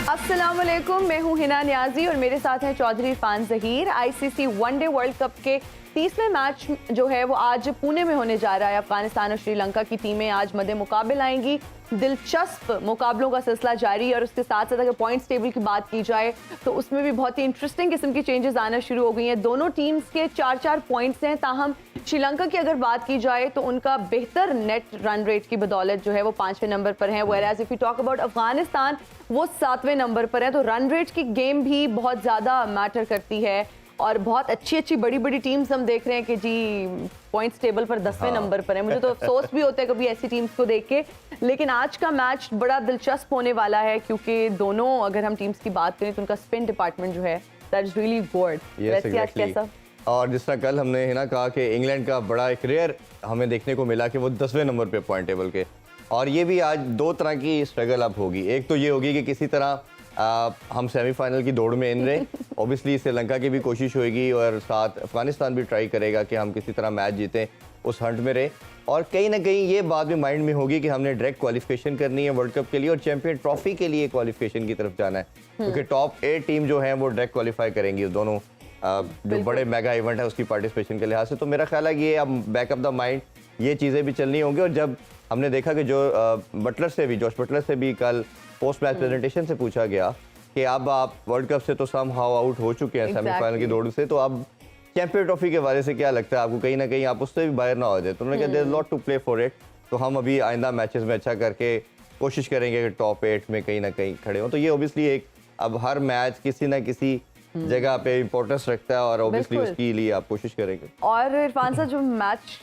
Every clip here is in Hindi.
अस्सलाम वालेकुम, मैं हूं हिना नियाजी और मेरे साथ हैं Chaudhary Irfan Zaheer. ICC one day world cup के 30वें मैच जो है वो आज पुणे में होने जा रहा है। अफगानिस्तान और श्रीलंका की टीमें आज मद्दे मुकाबले आएंगी। दिलचस्प मुकाबलों का सिलसिला जारी है और उसके साथ साथ अगर पॉइंट्स टेबल की बात की जाए तो उसमें भी बहुत ही इंटरेस्टिंग किस्म की चेंजेस आना शुरू हो गई हैं। दोनों टीम्स के 4-4 पॉइंट्स हैं। ताहम श्रीलंका की अगर बात की जाए तो उनका बेहतर नेट रन रेट की बदौलत जो है वो 5वें नंबर पर है, whereas if you talk about Afghanistan वो 7वें नंबर पर है। तो रन रेट की गेम भी बहुत ज़्यादा मैटर करती है और बहुत अच्छी बड़ी बड़ी टीम्स हम देख रहे हैं कि जी पॉइंट्स टेबल पर 10वें नंबर पर है। मुझे तो अफसोस भी होता है कभी ऐसी टीम्स को देख के, लेकिन आज का मैच बड़ा दिलचस्प होने वाला है क्योंकि दोनों अगर हम टीम्स की बात करें तो उनका स्पिन डिपार्टमेंट जो है दैट इज रियली गुड। वैसे आज कैसा? और जिस तरह कल हमने है ना कहा कि इंग्लैंड का बड़ा एक रेयर हमें देखने को मिला कि वो 10वें नंबर पे पॉइंट टेबल के, और ये भी आज दो तरह की स्ट्रगल अप होगी। एक तो ये होगी कि किसी तरह हम सेमीफाइनल की दौड़ में इन रहे। ऑब्वियसली श्रीलंका की भी कोशिश होगी और साथ अफगानिस्तान भी ट्राई करेगा कि हम किसी तरह मैच जीतें, उस हंट में रहे। और कहीं ना कहीं ये बात भी माइंड में होगी कि हमने डायरेक्ट क्वालिफिकेशन करनी है वर्ल्ड कप के लिए और चैंपियन ट्रॉफी के लिए क्वालिफिकेशन की तरफ जाना है, क्योंकि टॉप 8 टीम जो है वो डायरेक्ट क्वालिफाई करेंगी दोनों जो बड़े मेगा इवेंट है उसकी पार्टिसिपेशन के लिहाज से। तो मेरा ख्याल है कि ये अब बैक ऑफ द माइंड ये चीज़ें भी चलनी होंगी। और जब हमने देखा कि जो जॉश बटलर से भी कल पोस्ट मैच प्रेजेंटेशन से पूछा गया कि अब आप वर्ल्ड कप से तो सम हाउ आउट हो चुके हैं सेमीफाइनल की दौड़ से, तो अब चैंपियन ट्रॉफी के बारे से क्या लगता है आपको, कहीं ना कहीं आप उससे भी बाहर ना हो जाए? तो उन्होंने कहा there is lot to play for it, तो हम अभी आइंदा मैचेस में अच्छा करके कोशिश करेंगे कि टॉप 8 में कहीं ना कहीं खड़े हों। तो ये ऑब्वियसली एक अब हर मैच किसी ना किसी जगह पे इंपॉर्टेंस रखता है और ऑब्वियसली उसके लिए आप कोशिश करेंगे। और इरफान साहब जो मैच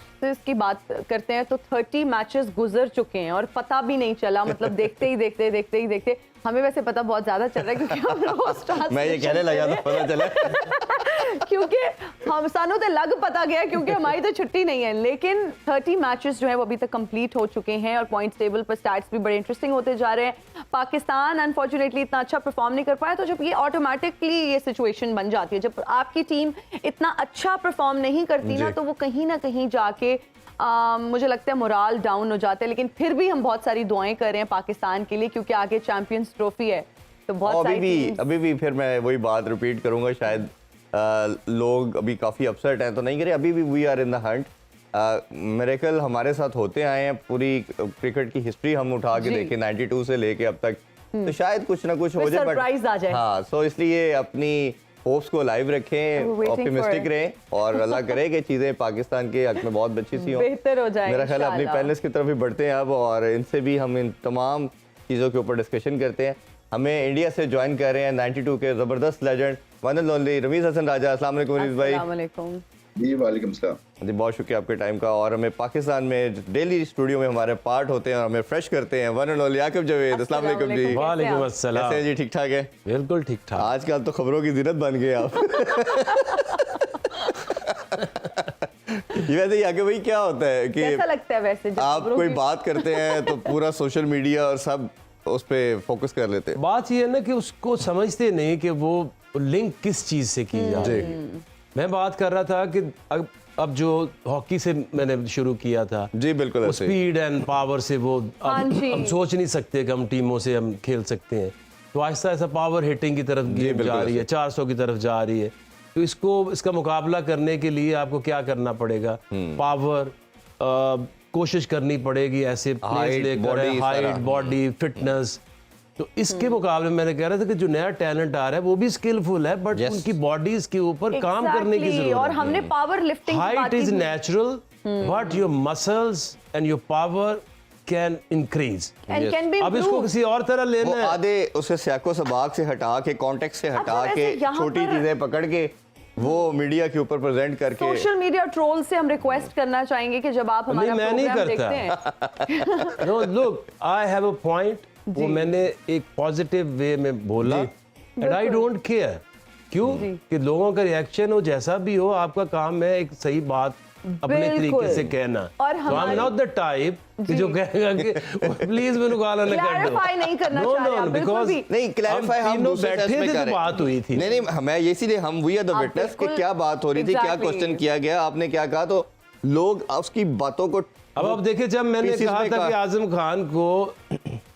की बात करते हैं तो 30 मैचेस गुजर चुके हैं और पता भी नहीं चला, मतलब देखते ही हमें वैसे पता बहुत ज्यादा चल रहा है क्योंकि हम रोज मैं ये कहने लगा था पता चला क्योंकि हम सानू तो लग पता गया क्योंकि हमारी तो छुट्टी नहीं है। लेकिन 30 मैचेस जो है वो अभी तक कंप्लीट हो चुके हैं और पॉइंट्स टेबल पर स्टैट्स भी बड़े इंटरेस्टिंग होते जा रहे हैं। पाकिस्तान अनफॉर्चुनेटली इतना अच्छा परफॉर्म नहीं कर पाया, तो जब ये ऑटोमेटिकली ये सिचुएशन बन जाती है, जब आपकी टीम इतना अच्छा परफॉर्म नहीं करती ना तो वो कहीं ना कहीं जाके मुझे लगता है मोराल डाउन हो जाता है। लेकिन फिर भी हम बहुत सारी दुआएं कर रहे हैं पाकिस्तान के लिए क्योंकि आगे चैंपियंस ट्रॉफी है। तो बहुत अभी भी फिर मैं वही बात रिपीट करूंगा, शायद लोग अभी काफ़ी अपसेट हैं तो नहीं करे, अभी भी we are in the hunt. Miracle हमारे साथ होते आए हैं, पूरी क्रिकेट की हिस्ट्री हम उठा के देखें 92 से लेके अब तक, तो शायद कुछ ना कुछ हो जाए, सरप्राइज आ जाए। हाँ, सो इसलिए अपनी होप्स को लाइव रखें, ऑप्टिमिस्टिक रहें और अल्लाह करे कि चीज़ें पाकिस्तान के हक में बहुत अच्छी सी हों, बेहतर हो जाए। मेरा ख्याल है अपनी पैनलिस्ट की तरफ भी बढ़ते हैं अब और इनसे भी हम इन तमाम चीज़ों के ऊपर डिस्कशन करते हैं। हमें इंडिया से ज्वाइन कर रहे हैं 92 के ज़बरदस्त legend one and only Ramiz Hasan Raja. अस्सलाम वालेकुम रमीज़ भाई। अस्सलाम वालेकुम जी, वालेकुम सलाम जी, बहुत शुक्रिया आपके टाइम का। और हमें पाकिस्तान में डेली स्टूडियो में हमारे पार्ट होते हैं और हमें फ्रेश करते हैं one and only Aqib Javed. अस्सलाम वालेकुम जी। वालेकुम अस्सलाम। कैसे हैं जी? ठीक ठाक है? बिल्कुल ठीक ठाक। आजकल तो खबरों की ज़ीनत बन गए आप ये वैसे ही आगे भाई क्या होता है कि कैसा लगता है वैसे जब आप कोई बात करते हैं तो पूरा सोशल मीडिया और सब उस पे फोकस कर लेते हैं? बात ये है ना कि उसको समझते नहीं कि वो लिंक किस चीज से की जाए। मैं बात कर रहा था कि अब जो हॉकी से मैंने शुरू किया था जी, बिल्कुल स्पीड एंड पावर से वो हम सोच नहीं सकते कि हम टीमों से हम खेल सकते हैं, तो आहिस्ता आहिस्ता पावर हिटिंग की तरफ गेम जा रही है, 400 की तरफ जा रही है। तो इसका मुकाबला करने के लिए आपको क्या करना पड़ेगा? पावर कोशिश करनी पड़ेगी, ऐसे प्लेस लेकर हाइट, बॉडी, फिटनेस। तो इसके मुकाबले में मैंने कह रहा था कि जो नया टैलेंट आ रहा है वो भी स्किलफुल है, बट उनकी बॉडीज के ऊपर काम करने की जरूरत है। और हमने power lifting, height is natural but your muscles and your power can increase. अब इसको किसी और तरह लेना है, आधे उसे सैको सबाक से हटा के, कॉन्टेक्स्ट से हटा के, छोटी चीजें पकड़ के वो मीडिया के ऊपर प्रेजेंट करके। सोशल मीडिया ट्रोल से हम रिक्वेस्ट करना चाहेंगे कि जब आप हमारा प्रोग्राम देखते हैं no look I have a point, वो मैंने एक पॉजिटिव वे में बोला एंड आई डोंट केयर क्यों कि लोगों का रिएक्शन हो जैसा भी हो, आपका काम है एक सही बात अपने तरीके से कहना। और I'm not the type कि जो कहेगा कि प्लीज मेनू गाला ना कर दो। क्लैरिफाई नहीं करना चाह रहे, बिल्कुल भी नहीं, क्लैरिफाई हम दूसरे बैठे थे तो बात हुई थी। नहीं, मैं इसीलिए हम वी आर द विटनेस कि क्या बात हो रही थी, क्या क्वेश्चन किया गया, आपने क्या कहा, तो लोग उसकी बातों को अब देखिए जब मैंने कहा था कि आजम खान को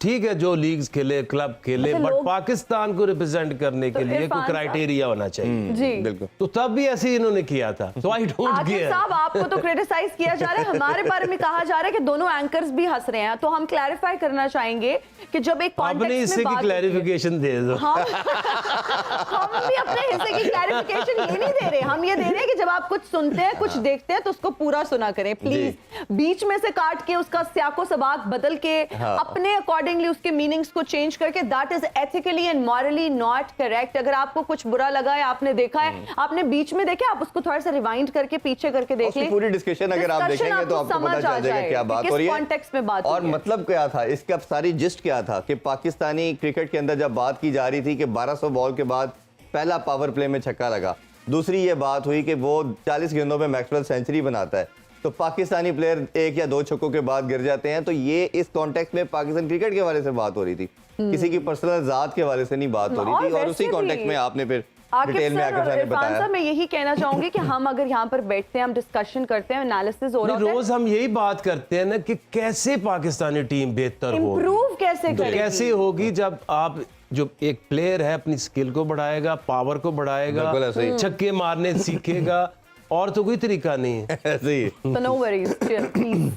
ठीक है जो लीग्स खेले, क्लब खेले, अच्छा, बट लोग- पाकिस्तान को रिप्रेजेंट करने के तो लिए कोई इरफान क्राइटेरिया होना चाहिए। जी बिल्कुल। तो तब भी ऐसे ही इन्होंने किया था, तो आई डोंट आकिब केयर। साहब, आपको तो क्रिटिसाइज किया जा रहा है, हमारे बारे में कहा जा रहा है कि दोनों एंकर्स भी हंस रहे हैं, तो हम क्लैरिफाई करना चाहेंगे कि जब एक आपने कॉन्टेक्स्ट इससे में की बात होती है- क्लैरिफिकेशन दे दो। हम भी अपने हिस्से की क्लैरिफिकेशन ये नहीं दे रहे, हम ये दे रहे हैं कि जब आप कुछ सुनते हैं, कुछ देखते हैं, तो उसको पूरा सुना करें प्लीज। बीच में से काट के उसका स्याको सबाक बदल के अपने अकॉर्डिंगली उसके मीनिंग्स को चेंज करके, that is ethically and morally not correct. अगर आपको कुछ बुरा लगा है, आपने देखा है, आपने बीच में देखा, आप उसको थोड़ा सा रिवाइंड करके पीछे करके देख उसकी लें। पूरी डिस्कशन अगर आप Discussion देखेंगे तो आपको समझ पता आ चल जाएगा क्या बात कि हो रही किस है कॉन्टेक्स्ट में बात और हो रही है। मतलब क्या था इसका, सारी जिस्ट क्या था कि पाकिस्तानी क्रिकेट के अंदर जब बात की जा रही थी कि 1200 बॉल के बाद पहला पावर प्ले में छक्का लगा, दूसरी ये बात हुई कि वो 40 गेंदों में मैक्सवेल सेंचुरी बनाता है, तो पाकिस्तानी प्लेयर 1 या 2 छक्कों के बाद गिर जाते हैं। तो ये इस कॉन्टेक्स्ट में पाकिस्तान क्रिकेट के हवाले से बात हो रही थी, किसी की पर्सनल जात के हवाले से नहीं बात हो रही थी। और उसी वैसे कॉन्टेक्स्ट भी में आपने फिर आकिब डिटेल में सर आकिब और साहब ने इरफान बताया। साहब, मैं यही कहना चाहूंगी कि हम अगर यहाँ पर बैठते हैं, हम डिस्कशन करते हैं, एनालिसिस हो रहा नहीं, है, रोज हम यही बात करते हैं ना कि कैसे पाकिस्तानी टीम बेहतर होगी। इंप्रूव कैसे तो करेगी? कैसे होगी जब आप जो एक प्लेयर है अपनी स्किल को बढ़ाएगा, पावर को बढ़ाएगा, बिल्कुल ऐसे ही। छक्के मारने सीखेगा, और तो कोई तरीका नहीं है। ऐसे ही तो नो वरीज, प्लीज।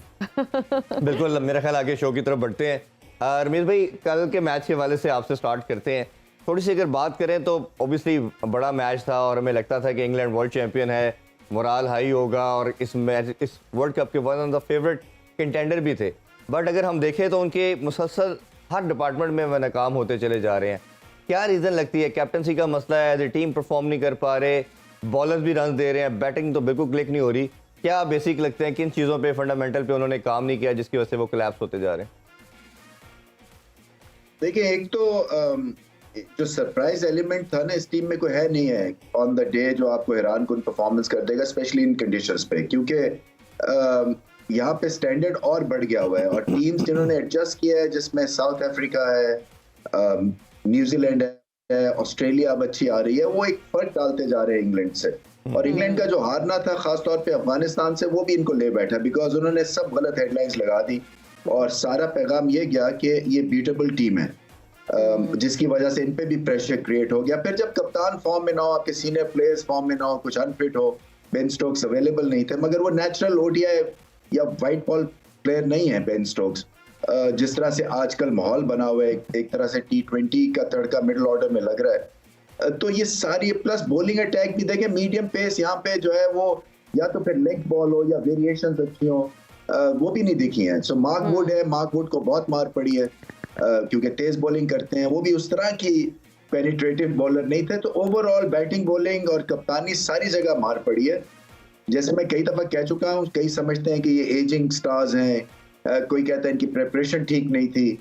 बिल्कुल। मेरा ख्याल आगे शो की तरफ बढ़ते हैं। रमीज भाई, कल के मैच के हवाले से आपसे स्टार्ट करते हैं। थोड़ी सी अगर बात करें तो ऑब्वियसली बड़ा मैच था और हमें लगता था कि इंग्लैंड वर्ल्ड चैंपियन है, मोराल हाई होगा और इस मैच, इस वर्ल्ड कप के one of the favourite contender भी थे। बट अगर हम देखें तो उनके मुसलसल हर डिपार्टमेंट में वो नाकाम होते चले जा रहे हैं। क्या रीज़न लगती है? कैप्टनसी का मसला है, एज ए टीम परफॉर्म नहीं कर पा रहे, बॉलर्स भी रन दे रहे हैं, बैटिंग तो बिल्कुल क्लिक नहीं हो रही। क्या बेसिक लगते हैं, किन चीज़ों पे, फंडामेंटल पे उन्होंने काम नहीं किया जिसकी वजह से वो कोलैप्स होते जा रहे हैं? देखिए, एक तो जो सरप्राइज एलिमेंट था ना इस टीम में कोई है नहीं है ऑन द डे जो आपको हैरान कुन परफॉर्मेंस कर देगा, स्पेशली इन कंडीशंस पे, क्योंकि यहाँ पे स्टैंडर्ड और बढ़ गया हुआ है और टीम्स जिन्होंने एडजस्ट किया है, जिसमें साउथ अफ्रीका है, न्यूजीलैंड है, ऑस्ट्रेलिया अब अच्छी आ रही है, वो एक फर्क डालते जा रहे हैं इंग्लैंड से। और इंग्लैंड का जो हारना था खासतौर पे अफगानिस्तान से, वो भी इनको ले बैठा बिकॉज उन्होंने सब गलत हेडलाइंस लगा दी और सारा पैगाम ये गया कि ये बीटेबल टीम है, जिसकी वजह से इन पे भी प्रेशर क्रिएट हो गया। फिर जब कप्तान फॉर्म में ना हो, आपके सीनियर प्लेयर्स फॉर्म में ना हो, कुछ अनफिट हो, बेन स्टोक्स अवेलेबल नहीं थे, मगर वो नेचुरल ओडीआई या वाइट बॉल प्लेयर नहीं है बेन स्टोक्स, जिस तरह से आजकल माहौल बना हुआ है, एक तरह से T20 का तड़का मिडिल ऑर्डर में लग रहा है। तो ये सारी प्लस बॉलिंग अटैक भी देखें, मीडियम पेस यहाँ पे जो है वो या तो फिर लेग बॉल हो या वेरिएशंस अच्छी हो, वो भी नहीं दिखी हैं। सो मार्क वुड है, मार्क वुड को बहुत मार पड़ी है क्योंकि तेज बॉलिंग करते हैं, वो भी उस तरह की पेनिट्रेटिव बॉलर नहीं थे। तो ओवरऑल बैटिंग, बॉलिंग और कप्तानी सारी जगह मार पड़ी है। जैसे मैं कई दफा कह चुका हूँ, कई समझते हैं कि ये एजिंग स्टार्स हैं, कोई कहता है इनकी प्रिपरेशन ठीक नहीं थी,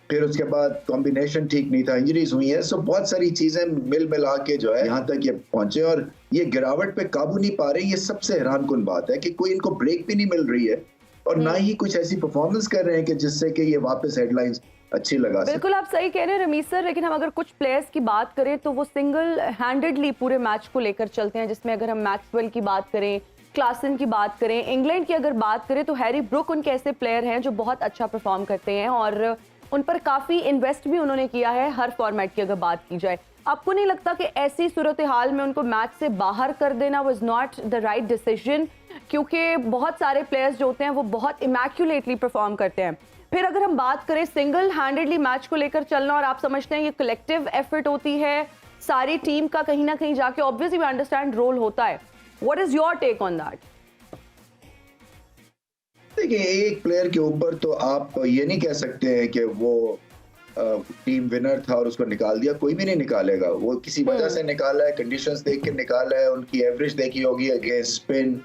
फिर उसके बाद कॉम्बिनेशन ठीक नहीं था, इंजरीज हुई है। सो बहुत सारी चीजें मिल मिला के जो है यहाँ तक ये पहुंचे और ये गिरावट पे काबू नहीं पा रहे। ये सबसे हैरान कुन बात है कि कोई इनको ब्रेक भी नहीं मिल रही है और ना ही कुछ ऐसी परफॉर्मेंस कर रहे हैं कि जिससे कि ये वापस हेडलाइंस अच्छी लगा सके। बिल्कुल आप सही कह रहे हैं रमीज सर, लेकिन हम अगर कुछ प्लेयर्स की बात करें तो वो सिंगल हैंडेडली पूरे मैच को लेकर चलते हैं, जिसमें अगर हम मैक्सवेल की बात करें, क्लासन की बात करें, इंग्लैंड की अगर बात करें तो हैरी ब्रुक उनके ऐसे प्लेयर हैं जो बहुत अच्छा परफॉर्म करते हैं और उन पर काफ़ी इन्वेस्ट भी उन्होंने किया है हर फॉर्मेट की अगर बात की जाए। आपको नहीं लगता कि ऐसी सूरत हाल में उनको मैच से बाहर कर देना was not the right decision? क्योंकि बहुत सारे प्लेयर्स जो होते हैं वो बहुत इमैक्युलेटली परफॉर्म करते हैं। फिर अगर हम बात करें सिंगल हैंडेडली मैच को लेकर चलना, और आप समझते हैं ये कलेक्टिव एफर्ट होती है सारी टीम का, कहीं ना कहीं जाके ऑब्वियसली वी अंडरस्टैंड रोल होता है। What is your take on that? देखिए, एक प्लेयर के ऊपर तो आप ये नहीं कह सकते हैं कि वो टीम विनर था और उसको निकाल दिया, कोई भी नहीं निकालेगा। वो किसी वजह से निकाला है, कंडीशंस देख के निकाला है, उनकी एवरेज देखी होगी अगेंस्ट स्पिन,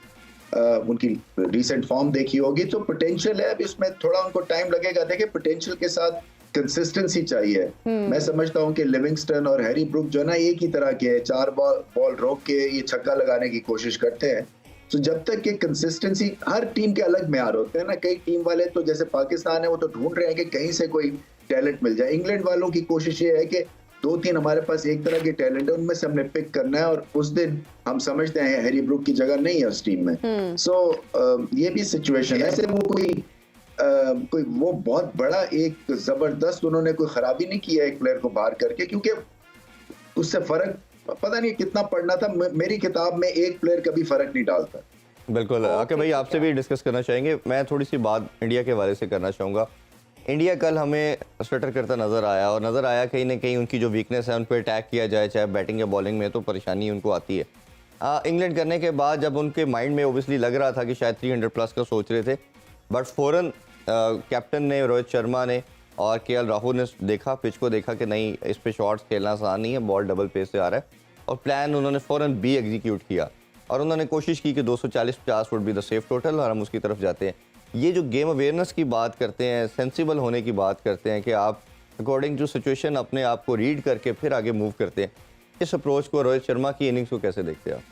उनकी रिसेंट फॉर्म देखी होगी, तो पोटेंशियल है। अभी उसमें थोड़ा उनको टाइम लगेगा। देखिए, पोटेंशियल के साथ कंसिस्टेंसी चाहिए। मैं समझता हूं कि लिविंगस्टन और हैरी ब्रुक जो ना एक ही तरह के 4 बॉल रोक के ये छक्का लगाने की कोशिश करते हैं। तो जब तक कि कंसिस्टेंसी, हर टीम के अलग म्यार होते हैं ना, कई टीम वाले तो जैसे पाकिस्तान है वो तो ढूंढ रहे हैं कि कहीं से कोई टैलेंट मिल जाए। इंग्लैंड वालों की कोशिश ये है कि 2-3 हमारे पास एक तरह के टैलेंट है, उनमें से हमने पिक करना है और उस दिन हम समझते हैं हैरी ब्रुक की जगह नहीं है उस टीम में। सो ये भी सिचुएशन है। ऐसे वो कोई कोई वो बहुत बड़ा एक जबरदस्त उन्होंने कोई खराबी नहीं किया एक प्लेयर को बाहर करके, क्योंकि उससे फर्क पता नहीं कितना पढ़ना था। मेरी किताब में एक प्लेयर कभी फर्क नहीं डालता। बिल्कुल आकिब भाई, आपसे भी डिस्कस करना चाहेंगे। मैं थोड़ी सी बात इंडिया के हवाले से करना चाहूँगा। इंडिया कल हमें स्वेटर करता नज़र आया, और नज़र आया कहीं ना कहीं उनकी जो वीकनेस है उन पर अटैक किया जाए, चाहे बैटिंग या बॉलिंग में, तो परेशानी उनको आती है। इंग्लैंड करने के बाद जब उनके माइंड में ओबियसली लग रहा था कि शायद 300 प्लस का सोच रहे थे, बट फ़ौरन कैप्टन ने, रोहित शर्मा ने और केएल राहुल ने देखा, पिच को देखा कि नहीं, इस पे शॉट्स खेलना आसान नहीं है, बॉल डबल पेस से आ रहा है, और प्लान उन्होंने फ़ौरन बी एग्जीक्यूट किया, और उन्होंने कोशिश की कि 240-50 would be the safe total, और हम उसकी तरफ जाते हैं। ये जो गेम अवेयरनेस की बात करते हैं, सेंसिबल होने की बात करते हैं कि आप अकॉर्डिंग टू सिचुएशन अपने आप को रीड करके फिर आगे मूव करते हैं, इस अप्रोच को, रोहित शर्मा की इनिंग्स को कैसे देखते हैं आप?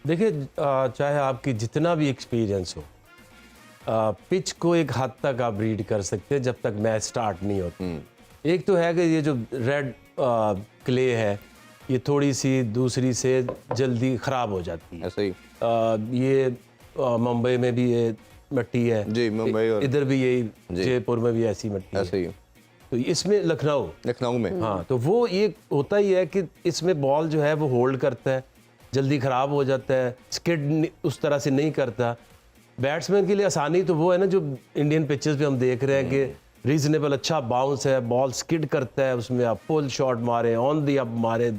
देखिए, चाहे आपकी जितना भी एक्सपीरियंस हो, पिच को एक हद तक आप रीड कर सकते हैं जब तक मैच स्टार्ट नहीं होती। एक तो है कि ये जो रेड क्ले है, ये थोड़ी सी दूसरी से जल्दी ख़राब हो जाती है। ऐसे ही ये मुंबई में भी ये मिट्टी है जी, मुंबई और इधर भी यही, जयपुर में भी ऐसी मिट्टी है। ऐसे ही तो इसमें लखनऊ में हाँ, तो वो ये होता ही है कि इसमें बॉल जो है वो होल्ड करता है, जल्दी ख़राब हो जाता है, स्किड उस तरह से नहीं करता। बैट्समैन के लिए आसानी तो वो है ना, जो इंडियन पिचेस पे हम देख रहे हैं कि रीजनेबल अच्छा बाउंस है, बॉल स्किड करता है, उसमें आप पुल शॉट मारे, ऑन दी अप मारे,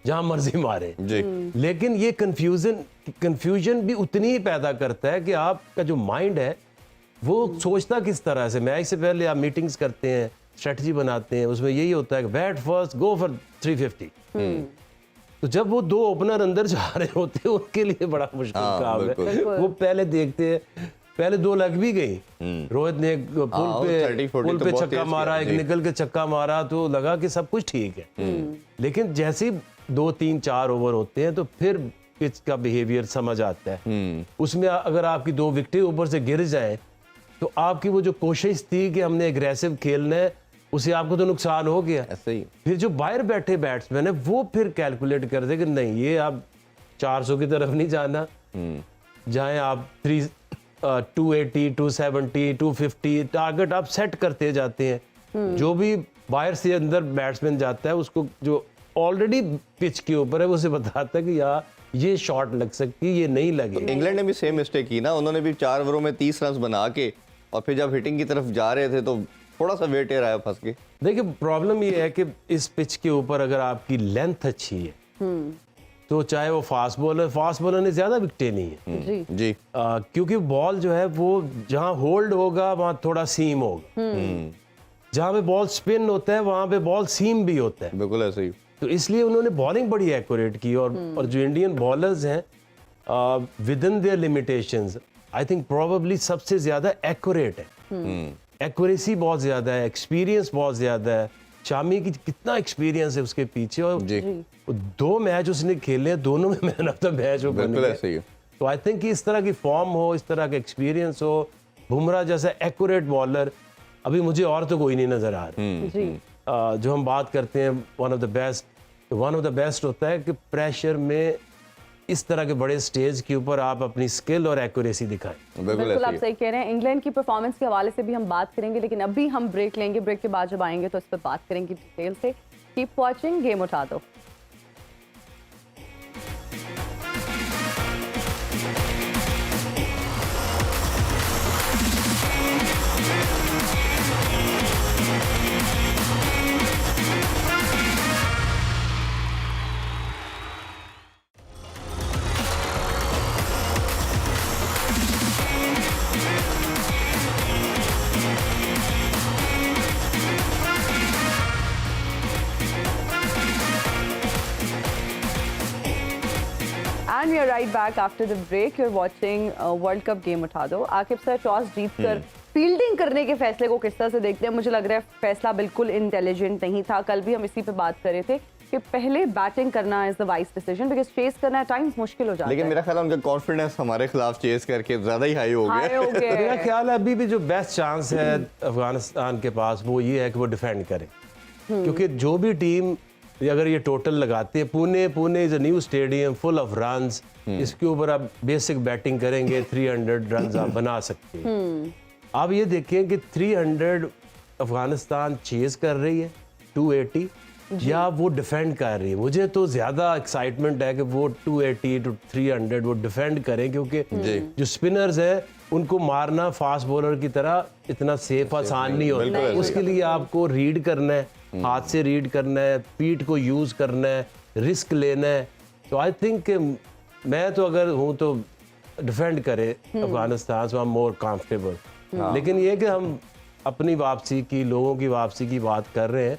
जहां मर्जी मारे जी। लेकिन ये कंफ्यूजन भी उतनी ही पैदा करता है कि आपका जो माइंड है वो सोचता किस तरह से। मैच से पहले आप मीटिंग्स करते हैं, स्ट्रेटजी बनाते हैं, उसमें यही होता है कि बैट फर्स्ट, गो फॉर 350। तो जब वो दो ओपनर अंदर जा रहे होते हैं, उनके लिए बड़ा मुश्किल काम है। वो पहले देखते हैं, पहले दो लग भी गई, रोहित ने एक पुल पे छक्का मारा, एक निकल के छक्का मारा, तो लगा कि सब कुछ ठीक है। लेकिन जैसे ही 2, 3, 4 ओवर होते हैं तो फिर पिच का बिहेवियर समझ आता है। उसमें अगर आपकी 2 विकेटें ऊपर से गिर जाए तो आपकी वो जो कोशिश थी कि हमने एग्रेसिव खेलना है, उसे आपको तो नुकसान हो गया। ऐसे ही फिर जो बाहर बैठे बैट्समैन है वो फिर कैलकुलेट करते कि नहीं, ये आप 400 की तरफ नहीं जाना, जहां आप 280, 270, 250 टारगेट आप सेट करते जाते हैं। जो भी बाहर से अंदर बैट्समैन जाता है, उसको जो ऑलरेडी पिच के ऊपर है उसे बताता है कि यार ये शॉट लग सकती है, ये नहीं लगे। इंग्लैंड ने भी सेम मिस्टेक की ना, उन्होंने भी 4 ओवरों में 30 रन बना के, और फिर जब हिटिंग की तरफ जा रहे थे तो थोड़ा सा वेट एयर आया, फंस के। देखिए, प्रॉब्लम ये है कि इस पिच के ऊपर अगर आपकी लेंथ अच्छी है तो चाहे वो फास्ट बॉलर ने ज्यादा विकेटें ली है जी। क्योंकि बॉल जो है वो जहां होल्ड होगा वहां थोड़ा सीम होगा, जहां पे बॉल स्पिन होता है वहां पे बॉल सीम भी होता है। बिल्कुल ऐसे ही। तो इसलिए उन्होंने बॉलिंग बड़ी एक्यूरेट की, और जो इंडियन बॉलर्स हैं with in their limitations, I think probably सबसे ज्यादा एक्यूरेट है। एक्यूरेसी बहुत ज्यादा है, एक्सपीरियंस बहुत ज्यादा है। शामी की कितना एक्सपीरियंस है उसके पीछे, और जी। 2 मैच उसने खेले, दोनों में मैन ऑफ द मैच हो। बिल्कुल ऐसे ही। तो आई थिंक इस तरह की फॉर्म हो, इस तरह का एक्सपीरियंस हो, बुमराह जैसा एक्यूरेट बॉलर अभी मुझे और तो कोई नहीं नजर आ रहा। जो हम बात करते हैं वन ऑफ द बेस्ट होता है कि प्रेशर में इस तरह के बड़े स्टेज के ऊपर आप अपनी स्किल और एक्यूरेसी दिखाएं। बिल्कुल आप सही कह रहे हैं। इंग्लैंड की परफॉर्मेंस के हवाले से भी हम बात करेंगे, लेकिन अभी हम ब्रेक लेंगे। ब्रेक के बाद जब आएंगे तो इस पर बात करेंगे डिटेल से। कीप वॉचिंग, गेम उठा दो। And we are right back after the break. You're watching World Cup game उठा दो। आकिब सर, टॉस जीतकर फील्डिंग करने के फैसले को किस तरह से देखते हैं? मुझे लग रहा है फैसला बिल्कुल इंटेलिजेंट नहीं था। कल भी हम इसी पे बात कर रहे थे कि पहले बैटिंग करना is the wise decision, because chase करना टाइम्स मुश्किल हो जाता है। लेकिन मेरा ख्याल है उनका कॉन्फिडेंस हमारे खिलाफ चेस करके ज्यादा ही हाई हो गया। मेरा ख्याल है अभी भी जो बेस्ट चांस है अफगानिस्तान के पास वो ये है कि वो डिफेंड करे, क्योंकि जो भी टीम अगर ये टोटल लगाते हैं, Pune is a new stadium full of runs, इसके ऊपर आप बेसिक बैटिंग करेंगे 300 रन्स आप बना सकते हैं। आप ये देखें कि 300 अफगानिस्तान चेज कर रही है 280 या वो डिफेंड कर रही है। मुझे तो ज़्यादा एक्साइटमेंट है कि वो 280 to 300 वो डिफेंड करें, क्योंकि जो स्पिनर्स हैं उनको मारना फास्ट बॉलर की तरह इतना सेफ आसान नहीं होता। उसके लिए आपको रीड करना है, हाथ से रीड करना है, पीठ को यूज़ करना है, रिस्क लेना है। तो आई थिंक मैं तो अगर हूँ तो डिफेंड करे अफगानिस्तान, सो आई एम मोर कंफर्टेबल। लेकिन ये कि हम अपनी वापसी की, लोगों की वापसी की बात कर रहे हैं,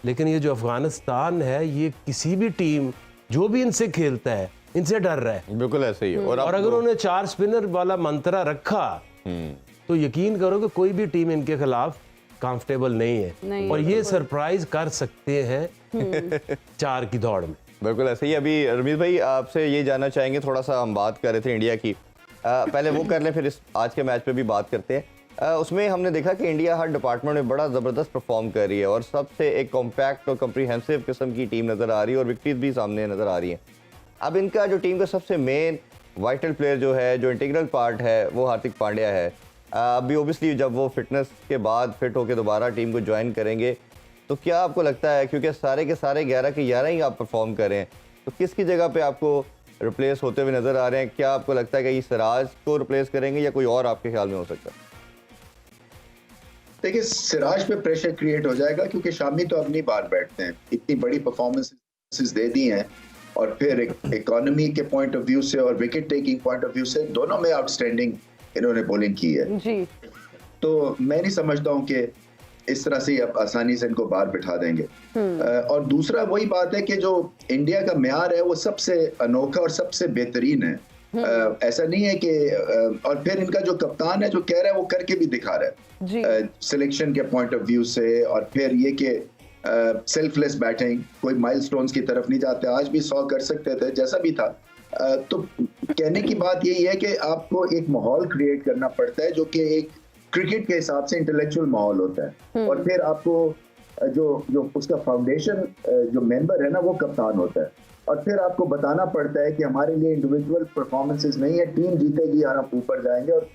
लेकिन ये जो अफगानिस्तान है ये किसी भी टीम जो भी इनसे खेलता है इनसे डर रहा है। बिल्कुल ऐसे ही है। और अगर उन्होंने 4 स्पिनर वाला मंत्रा रखा तो यकीन करो कि कोई भी टीम इनके खिलाफ कंफर्टेबल नहीं है और ये सरप्राइज कर सकते हैं 4 की दौड़ में। बिल्कुल ऐसे ही। अभी रमीज भाई आपसे ये जानना चाहेंगे, थोड़ा सा हम बात कर रहे थे इंडिया की, पहले वो कर लें फिर इस आज के मैच पे भी बात करते हैं। उसमें हमने देखा कि इंडिया हर डिपार्टमेंट में बड़ा ज़बरदस्त परफॉर्म कर रही है और सबसे एक कॉम्पैक्ट और कम्प्रीहेंसिव किस्म की टीम नज़र आ रही है और विक्ट्रीज भी सामने नज़र आ रही हैं। अब इनका जो टीम का सबसे मेन वाइटल प्लेयर जो है, जो इंटीग्रल पार्ट है, वो हार्दिक पांड्या है। अभी ओबियसली जब वो फिटनेस के बाद फिट होकर दोबारा टीम को ज्वाइन करेंगे तो क्या आपको लगता है, क्योंकि सारे के सारे 11 के 11 ही आप परफॉर्म कर रहे हैं, तो किसकी जगह पे आपको रिप्लेस होते हुए नज़र आ रहे हैं? क्या आपको लगता है कि ये सिराज को रिप्लेस करेंगे या कोई और आपके ख्याल में हो सकता है? देखिए, सिराज पे प्रेशर क्रिएट हो जाएगा क्योंकि शामी तो अब नहीं बाहर बैठते हैं, इतनी बड़ी परफॉर्मेंसेस दे दी हैं और फिर इकोनॉमी के पॉइंट ऑफ व्यू से और wicket taking point of view से दोनों में आउटस्टैंडिंग इन्होंने बॉलिंग की है जी। तो मैं नहीं समझता हूँ कि इस तरह से आप आसानी से इनको बाहर बिठा देंगे। और दूसरा वही बात है कि जो इंडिया का म्यार है वो सबसे अनोखा और सबसे बेहतरीन है। ऐसा नहीं है कि और फिर इनका जो कप्तान है जो कह रहा है वो करके भी दिखा रहा है सिलेक्शन के पॉइंट ऑफ व्यू से, और फिर ये कि सेल्फलेस बैटिंग, कोई माइलस्टोन्स की तरफ नहीं जाते, आज भी 100 कर सकते थे जैसा भी था। तो कहने की बात यही है कि आपको एक माहौल क्रिएट करना पड़ता है जो कि एक क्रिकेट के हिसाब से इंटेलेक्चुअल माहौल होता है, और फिर आपको जो उसका फाउंडेशन जो मेंबर है ना वो कप्तान होता है, और फिर आपको बताना पड़ता है कि हमारे लिए इंडिविजुअल परफॉर्मेंसेस नहीं है, टीम जीतेगी और हम ऊपर जाएंगे, और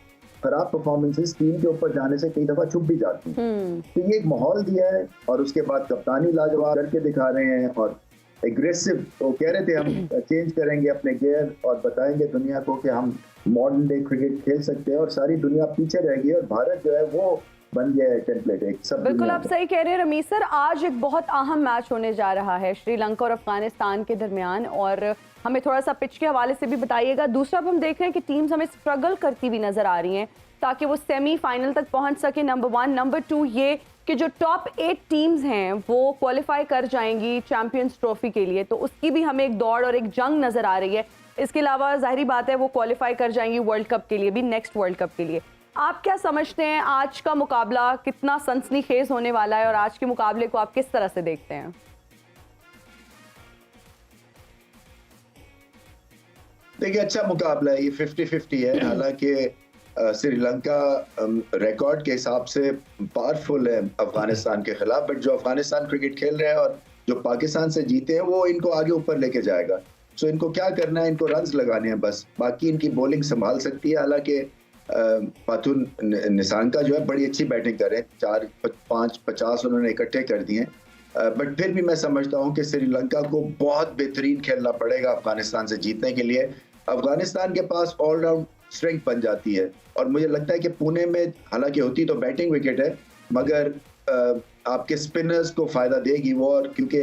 खराब परफॉर्मेंसेस टीम के ऊपर जाने से कई दफा छुप भी जाती हैं। तो ये एक माहौल दिया है और उसके बाद कप्तानी लाजवाब करके दिखा रहे हैं और एग्रेसिव। तो कह रहे थे हम चेंज करेंगे अपने गियर और बताएंगे दुनिया को कि हम मॉडर्न डे क्रिकेट खेल सकते हैं, और सारी दुनिया पीछे रहेगी और भारत जो है वो बन गया है टेम्पलेट एक सब। बिल्कुल आप सही कह रहे हैं रमीज सर। आज एक बहुत अहम मैच होने जा रहा है श्रीलंका और अफगानिस्तान के दरमियान, और हमें थोड़ा सा पिच के हवाले से भी बताइएगा। दूसरा अब हम देख रहे हैं कि टीम्स हमें स्ट्रगल करती हुई नजर आ रही हैं ताकि वो सेमीफाइनल तक पहुंच सके, नंबर 1। नंबर 2 ये कि जो टॉप 8 टीम्स हैं वो क्वालिफाई कर जाएंगी चैंपियंस ट्रॉफी के लिए, तो उसकी भी हमें एक दौड़ और एक जंग नजर आ रही है। इसके अलावा जाहिर बात है वो क्वालिफाई कर जाएंगी वर्ल्ड कप के लिए भी, नेक्स्ट वर्ल्ड कप के लिए। आप क्या समझते हैं आज का मुकाबला कितना सनसनीखेज होने वाला है और आज के मुकाबले को आप किस तरह से देखते हैं? देखिए, अच्छा मुकाबला है, ये 50-50 है। हालांकि श्रीलंका रिकॉर्ड के हिसाब से पावरफुल है अफगानिस्तान के खिलाफ, बट जो अफगानिस्तान क्रिकेट खेल रहे हैं और जो पाकिस्तान से जीते हैं वो इनको आगे ऊपर लेके जाएगा। सो इनको क्या करना है, इनको रन्स लगाने हैं बस, बाकी इनकी बॉलिंग संभाल सकती है। हालांकि पाथुन निसांका जो है बड़ी अच्छी बैटिंग कर रहे हैं, 4-5-50 उन्होंने इकट्ठे कर दिए, बट फिर भी मैं समझता हूं कि श्रीलंका को बहुत बेहतरीन खेलना पड़ेगा अफगानिस्तान से जीतने के लिए। अफगानिस्तान के पास ऑलराउंड स्ट्रेंथ बन जाती है, और मुझे लगता है कि पुणे में हालांकि होती तो बैटिंग विकेट है, मगर आपके स्पिनर्स को फायदा देगी वो, और क्योंकि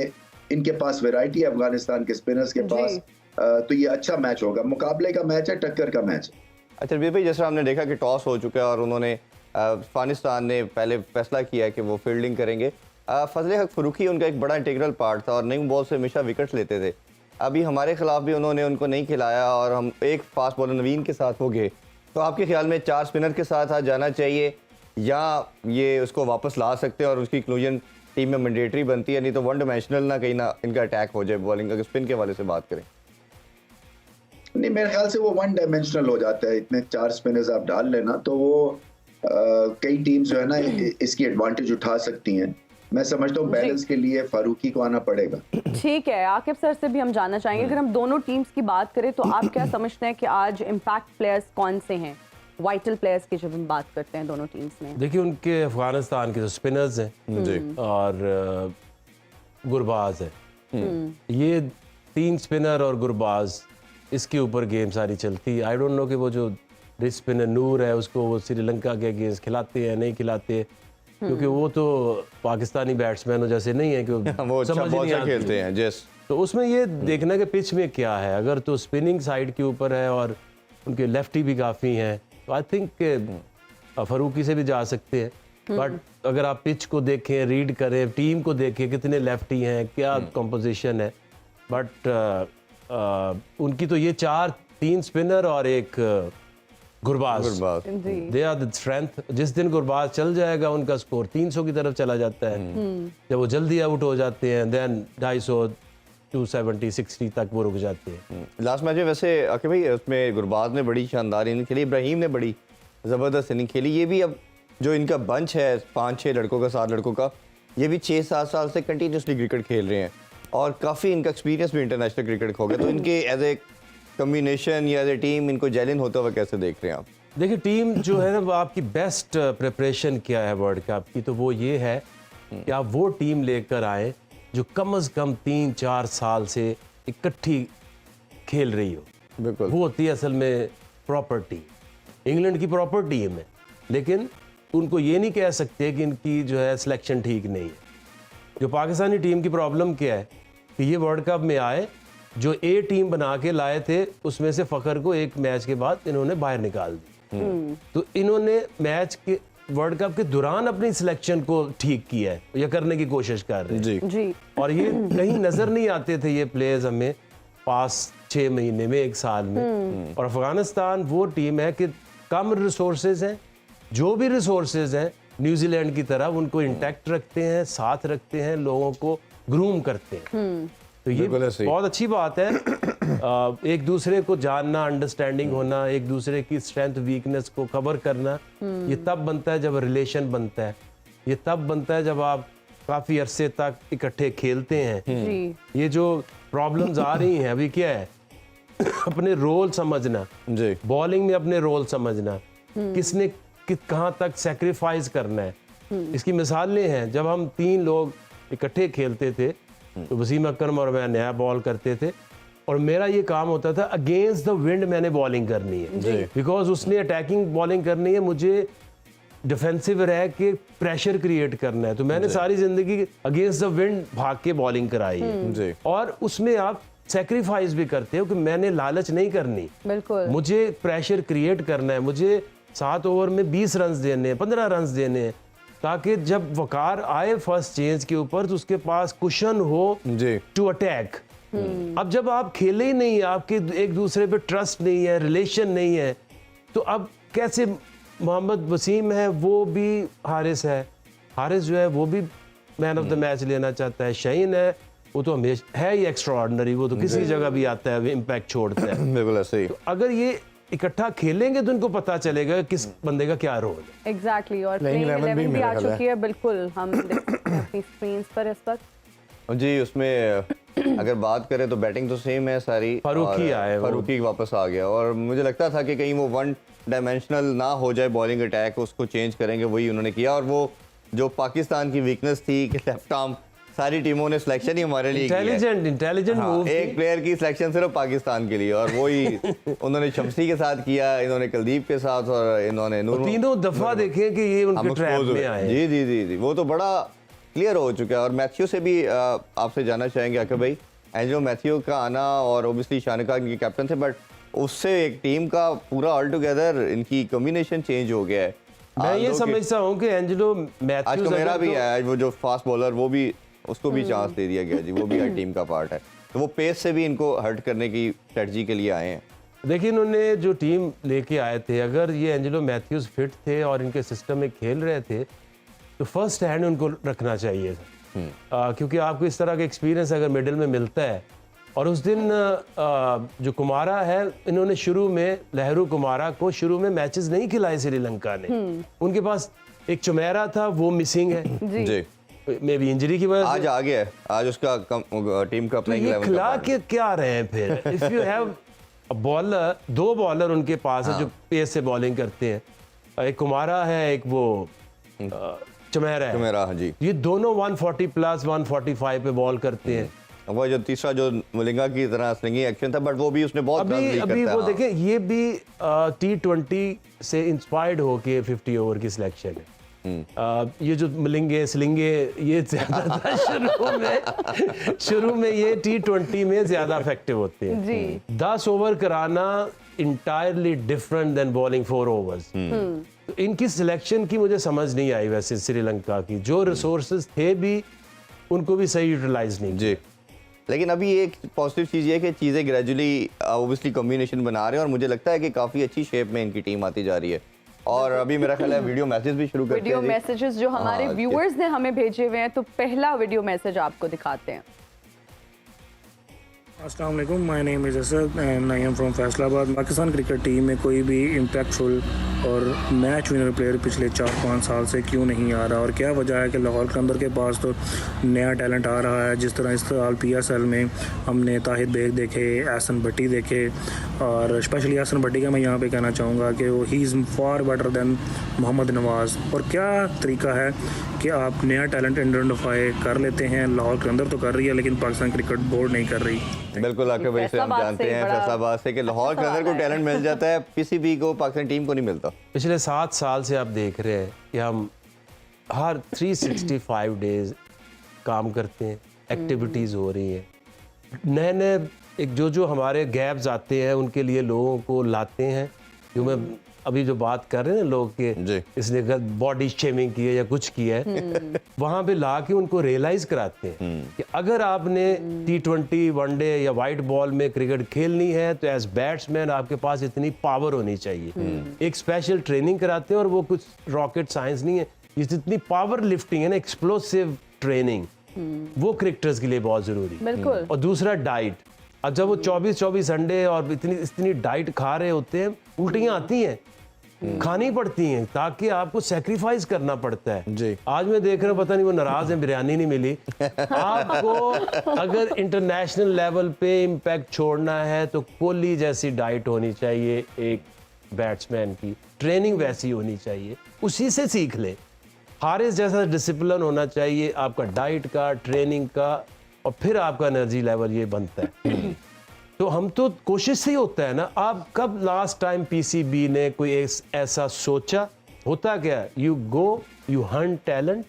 इनके पास वैरायटी है अफगानिस्तान के स्पिनर्स के पास, तो ये अच्छा मैच होगा, मुकाबले का मैच है, टक्कर का मैच है। अच्छा वीर भाई, जैसा हमने देखा कि टॉस हो चुका है और उन्होंने अफगानिस्तान ने पहले फैसला किया है कि वो फील्डिंग करेंगे। फजले हक फरूकी उनका एक बड़ा इंटीग्रल पार्ट था और नई बॉल से हमेशा विकेट्स लेते थे। अभी हमारे खिलाफ भी उन्होंने उनको नहीं खिलाया और हम एक फास्ट बॉलर नवीन के साथ हो गए। तो आपके ख्याल में 4 स्पिनर के साथ आज जाना चाहिए या ये उसको वापस ला सकते हैं और उसकी इंक्लूजन टीम में मैंडेटरी बनती है, नहीं तो वन डायमेंशनल ना कहीं ना इनका अटैक हो जाए बॉलिंग, अगर स्पिन के हवाले से बात करें? नहीं, मेरे ख्याल से वो वन डायमेंशनल हो जाता है, इतने 4 स्पिनर्स आप डाल लेना तो वो कई टीम्स जो है ना इसकी एडवांटेज उठा सकती हैं। मैं समझता हूँ बैलेंस के लिए फारूकी को आना पड़ेगा। ठीक है, आकिब सर से भी हम जानना चाहेंगे, अगर हम दोनों टीम्स की बात करें तो आप क्या समझते हैं कि आज इम्पैक्ट प्लेयर्स कौन से हैं वाइटल प्लेयर्स की जब हम बात करते हैं दोनों टीम्स में? देखिए, उनके अफगानिस्तान के जो स्पिनर्स हैं जी और गुरबाज है, ये 3 स्पिनर और गुरबाज, इसके ऊपर गेम सारी चलती है। आई डोंट नो कि वो जो रिस्ट स्पिनर नूर है उसको वो श्रीलंका के अगेंस्ट खिलाते हैं नहीं खिलाते, क्योंकि वो तो पाकिस्तानी बैट्समैनों जैसे नहीं है कि वो अच्छा समझ ही बहुत नहीं अच्छा आती। खेलते हैं जस तो उसमें ये देखना कि पिच में क्या है। अगर तो स्पिनिंग साइड के ऊपर है और उनके लेफ्टी भी काफ़ी हैं, तो आई थिंक फरूकी से भी जा सकते हैं। बट अगर आप पिच को देखें, रीड करें, टीम को देखें कितने लेफ्टी हैं, क्या कंपोजिशन है, बट उनकी तो ये 3 स्पिनर और एक गुरबाज, जी दे आर द स्ट्रेंथ। जिस दिन गुरबाज चल जाएगा उनका स्कोर 300 की तरफ चला जाता है। जब वो जल्दी आउट हो जाते हैं देन 250, 270, 60 तक वो रुक जाते हैं। लास्ट मैच में वैसे आके भाई उसमें गुरबाज ने बड़ी शानदार इनिंग खेली, इब्राहिम ने बड़ी ज़बरदस्त इनिंग खेली। ये भी अब जो इनका बंच है 5-6 लड़कों का, 7 लड़कों का, ये भी 6-7 साल से कंटिन्यूसली क्रिकेट खेल रहे हैं और काफ़ी इनका एक्सपीरियंस भी इंटरनेशनल क्रिकेट हो गया। तो इनके एज ए कम्बिनेशन या एज ए टीम इनको जेलिन होता हुआ कैसे देख रहे हैं आप? देखिए, टीम जो है ना, वो आपकी बेस्ट प्रिपरेशन क्या है वर्ल्ड कप की, तो वो ये है कि आप वो टीम लेकर आए जो कम से कम 3-4 साल से इकट्ठी खेल रही हो। बिल्कुल, वो होती है असल में प्रॉपर टीम। इंग्लैंड की प्रॉपर टीम है, लेकिन उनको ये नहीं कह सकते कि इनकी जो है सिलेक्शन ठीक नहीं है। जो पाकिस्तानी टीम की प्रॉब्लम क्या है कि ये वर्ल्ड कप में आए, जो ए टीम बना के लाए थे उसमें से फ़खर को एक मैच के बाद इन्होंने बाहर निकाल दी। तो इन्होंने मैच के वर्ल्ड कप के दौरान अपनी सिलेक्शन को ठीक किया है या करने की कोशिश कर रहे हैं जी जी और ये कहीं नजर नहीं आते थे ये प्लेयर्स हमें पास 6 महीने में, 1 साल में। और अफगानिस्तान वो टीम है कि कम रिसोर्सेज हैं, जो भी रिसोर्सेज हैं न्यूजीलैंड की तरह उनको इंटैक्ट रखते हैं, साथ रखते हैं, लोगों को ग्रूम करते हैं। तो ये बिल्कुल ऐसे ही। बहुत अच्छी बात है। एक दूसरे को जानना, अंडरस्टैंडिंग होना, एक दूसरे की स्ट्रेंथ वीकनेस को कवर करना, ये तब बनता है जब रिलेशन बनता है। ये तब बनता है जब आप काफ़ी अरसे तक इकट्ठे खेलते हैं। जी ये जो प्रॉब्लम्स आ रही हैं अभी क्या है, अपने रोल समझना, जी बॉलिंग में अपने रोल समझना, किसने कहाँ तक सेक्रीफाइस करना है। इसकी मिसालें हैं, जब हम 3 लोग इकट्ठे खेलते थे तो वसीम अकरम और मैं नया बॉल करते थे और मेरा ये काम होता था अगेंस्ट द विंड मैंने बॉलिंग करनी है, बिकॉज उसने अटैकिंग बॉलिंग करनी है, मुझे डिफेंसिव रह के प्रेशर क्रिएट करना है। तो मैंने सारी जिंदगी अगेंस्ट द विंड भाग के बॉलिंग कराई है। जी और उसमें आप सेक्रीफाइस भी करते हो कि मैंने लालच नहीं करनी, बिल्कुल मुझे प्रेशर क्रिएट करना है, मुझे 7 ओवर में 20 रन देने हैं, 15 रन देने हैं, ताकि जब वकार आए फर्स्ट चेंज के ऊपर तो उसके पास कुशन हो जी टू अटैक। अब जब आप खेले ही नहीं, आपके एक दूसरे पे ट्रस्ट नहीं है, रिलेशन नहीं है, तो अब कैसे? मोहम्मद वसीम है, वो भी हारिस है, हारिस जो है वो भी मैन ऑफ द मैच लेना चाहता है, शहीन है वो तो हमेशा है ही एक्स्ट्राऑर्डिनरी, वो तो किसी जगह भी आता है, इम्पैक्ट छोड़ता है। बिल्कुल ऐसे ही। तो अगर ये इकट्ठा खेलेंगे तो इनको पता चलेगा किस बंदे का क्या रोल है। एग्जैक्टली और Playing प्लेइंग 11 भी 11 भी मेरा आ ख्याल है। चुकी है, बिल्कुल हम देख सकते हैं अपनी स्क्रीन पर इस वक्त। जी उसमें अगर बात करें तो बैटिंग तो सेम है सारी, फारूकी और आए वो। फारूकी वापस आ गया और मुझे लगता था कि कहीं वो 1 डायमेंशनल ना हो जाए बॉलिंग अटैक, उसको चेंज करेंगे, वही उन्होंने किया। और वो जो पाकिस्तान की वीकनेस थी कि लेफ्ट आर्म, सारी टीमों ने सिलेक्शन ही हमारे लिए किया है। इंटेलिजेंट हाँ, मूव। एक प्लेयर की सिलेक्शन सिर्फ पाकिस्तान के लिए और वही उन्होंने शम्सी के साथ किया, इन्होंने कुलदीप के साथ और इन्होंने नूर। तीनों दफा देखें कि ये हम उनके ट्रैप close में हुए। आए। जी जी जी जी वो तो बड़ा क्लियर हो चुका है। और मैथ्यू से भी आपसे जानना चाहेंगे आके भाई, एंजेलो मैथ्यू का आना और ओबियसली शानका इनके कैप्टन थे, बट उससे एक टीम का पूरा ऑल टुगेदर इनकी कॉम्बिनेशन चेंज हो गया है। मैं ये समझता हूँ कि एंजेलो आज मैथ्यूज तो मेरा अगर भी तो- है, वो जो फास्ट बॉलर वो भी, उसको भी चांस दे दिया गया जी, वो भी हर टीम का पार्ट है। तो वो पेस से भी इनको हर्ट करने की स्ट्रेटजी के लिए आए हैं। देखिए, इन्होंने जो टीम लेके आए थे, अगर ये एंजेलो मैथ्यूज फिट थे और इनके सिस्टम में खेल रहे थे तो फर्स्ट हैंड उनको रखना चाहिए था। क्योंकि आपको इस तरह का एक्सपीरियंस अगर मिडिल में मिलता है। और उस दिन जो कुमारा है, इन्होंने शुरू में लहरू कुमारा को शुरू में मैचेस नहीं खिलाए श्रीलंका ने। उनके पास एक चुमेरा था, वो मिसिंग है जी मे बी इंजरी की वजह आज से। आ गया है, आज उसका टीम का तो प्लेइंग ये 11 खिला के क्या रहे हैं फिर? इफ यू हैव अब बॉलर, 2 बॉलर उनके पास है जो पेस से बॉलिंग करते हैं, एक कुमारा है, एक वो चमेरा है। चमेरा, हाँ जी। ये दोनों 140 प्लस 145 पे बॉल करते हैं। वो जो तीसरा जो मलिंगा की तरह स्लिंगिंग एक्शन था, बट वो भी उसने बहुत अभी वो देखें, ये भी T20 से इंस्पायर्ड होके 50 ओवर की सिलेक्शन है। ये जो मलिंगे स्लिंगे ये ज्यादा था शुरू में ये T20 में ज्यादा इफेक्टिव होते हैं जी। 10 ओवर कराना entirely different than bowling 4 overs. तो इनकी सिलेक्शन की मुझे समझ नहीं आई वैसे श्रीलंका की, जो रिसोर्सेज थे भी उनको भी सही यूटिलाइज नहीं जी। लेकिन अभी एक पॉजिटिव चीज़ ये है कि चीज़ें ग्रेजुअली ऑब्वियसली कॉम्बिनेशन बना रहे हैं और मुझे लगता है कि काफ़ी अच्छी शेप में इनकी टीम आती जा रही है। और अभी मेरा ख्याल है वीडियो मैसेज भी शुरू करते हैं। वीडियो मैसेजेस जो हमारे व्यूअर्स ने हमें भेजे हुए हैं, तो पहला वीडियो मैसेज आपको दिखाते हैं। अस्सलाम वालेकुम, my name is Asad and I am from Faisalabad. Pakistan cricket team में कोई भी इम्पैक्टफुल और मैच विनर प्लेयर पिछले 4-5 साल से क्यों नहीं आ रहा, और क्या वजह है कि लाहौर कलंदर के पास तो नया टैलेंट आ रहा है। जिस तरह इस साल PSL में हमने ताहिर बेग देखे, एहसन भट्टी देखे, और स्पेशली एहसन भट्टी का मैं यहाँ पे कहना चाहूँगा कि वो ही is far better than Mohammad Nawaz. और क्या तरीका है कि आप नया टैलेंट आइडेंटिफाई कर लेते हैं। लाहौर कलंदर तो कर रही है लेकिन पाकिस्तान क्रिकेट बोर्ड नहीं कर रही। बिल्कुल आके भाई से हम जानते हैं फैसलाबाद से कि लाहौर के अंदर को टैलेंट मिल जाता है, PCB को, पाकिस्तान टीम को नहीं मिलता। पिछले 7 साल से आप देख रहे हैं कि हम हर 365 डेज काम करते हैं, एक्टिविटीज़ हो रही हैं, नए नए एक जो हमारे गैप्स आते हैं उनके लिए लोगों को लाते हैं। जो मैं अभी जो बात कर रहे हैं लोग के इसने बॉडी शेमिंग की है या कुछ किया है, वहां पे ला के उनको रियलाइज कराते हैं कि अगर आपने T20 वनडे या वाइट बॉल में क्रिकेट खेलनी है तो एज बैट्समैन आपके पास इतनी पावर होनी चाहिए। एक स्पेशल ट्रेनिंग कराते हैं और वो कुछ रॉकेट साइंस नहीं है, ये जितनी पावर लिफ्टिंग है ना, एक्सप्लोसिव ट्रेनिंग, वो क्रिकेटर्स के लिए बहुत जरूरी है। और दूसरा डाइट। अब जब वो 24-24 अंडे और इतनी डाइट खा रहे होते हैं, उल्टियां आती हैं, खानी पड़ती हैं, ताकि आपको सेक्रीफाइस करना पड़ता है जी। आज मैं देख रहा हूँ, पता नहीं वो नाराज है, बिरयानी नहीं मिली आपको। अगर इंटरनेशनल लेवल पे इम्पैक्ट छोड़ना है तो कोहली जैसी डाइट होनी चाहिए, एक बैट्समैन की ट्रेनिंग वैसी होनी चाहिए, उसी से सीख ले। हारिस जैसा डिसिप्लिन होना चाहिए आपका डाइट का, ट्रेनिंग का, और फिर आपका एनर्जी लेवल ये बनता है। तो हम तो कोशिश से ही होता है ना। आप कब लास्ट टाइम PCB ने कोई ऐसा सोचा? होता क्या, you go you Hunt talent.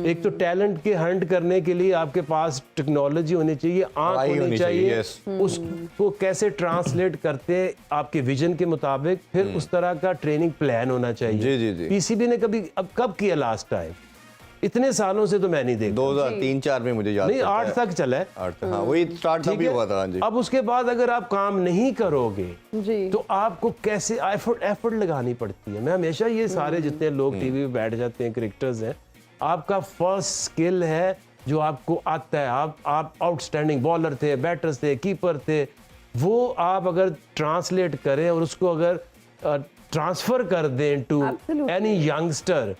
एक तो टैलेंट के हंट करने के लिए आपके पास टेक्नोलॉजी होनी चाहिए, आंख होनी चाहिए, उसको कैसे ट्रांसलेट करते हैं आपके विजन के मुताबिक, फिर उस तरह का ट्रेनिंग प्लान होना चाहिए। जी। PCB ने कब किया लास्ट टाइम? इतने सालों से तो मैं नहीं देखा। 2003-4 में मुझे याद नहीं, 8 तक चला है। 8 तक, हाँ, वही स्टार्ट तभी हुआ था जी। अब उसके बाद अगर आप काम नहीं करोगे तो आपको कैसे एफर्ट लगानी पड़ती है। मैं हमेशा ये सारे जितने लोग टीवी पे बैठ जाते हैं, क्रिकेटर्स हैं, आपका फर्स्ट स्किल है जो आपको आता है। आप आउटस्टैंडिंग बॉलर थे, बैटर्स थे, कीपर थे, वो आप अगर ट्रांसलेट करें और उसको अगर ट्रांसफर कर दें टू एनी यंगस्टर,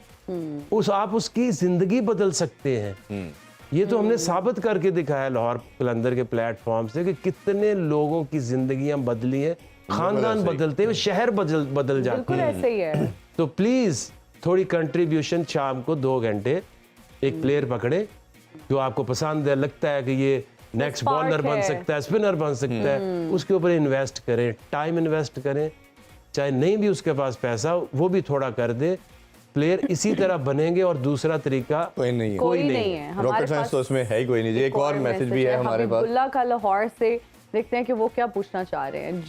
आप उसकी जिंदगी बदल सकते हैं। ये तो हमने साबित करके दिखाया लाहौर कलंदर के प्लेटफॉर्म से कि कितने लोगों की जिंदगियां बदली हैं, खानदान बदलते हैं, शहर बदल जाते हैं। ऐसे ही है। तो प्लीज थोड़ी कंट्रीब्यूशन, शाम को 2 घंटे एक प्लेयर पकड़े जो आपको पसंद है, लगता है कि ये नेक्स्ट बॉलर बन सकता है, स्पिनर बन सकता है, उसके ऊपर इन्वेस्ट करें, टाइम इन्वेस्ट करें। चाहे नहीं भी उसके पास पैसा, वो भी थोड़ा कर दे, प्लेयर इसी तरह बनेंगे। और दूसरा तरीका कोई नहीं है। रॉकेट साइंस तो उसमें है ही कोई नहीं जी। एक और मैसेज भी है हमारे पास हबीबुल्लाह का लाहौर से, देखते हैं कि वो क्या पूछना चाह रहे हैं।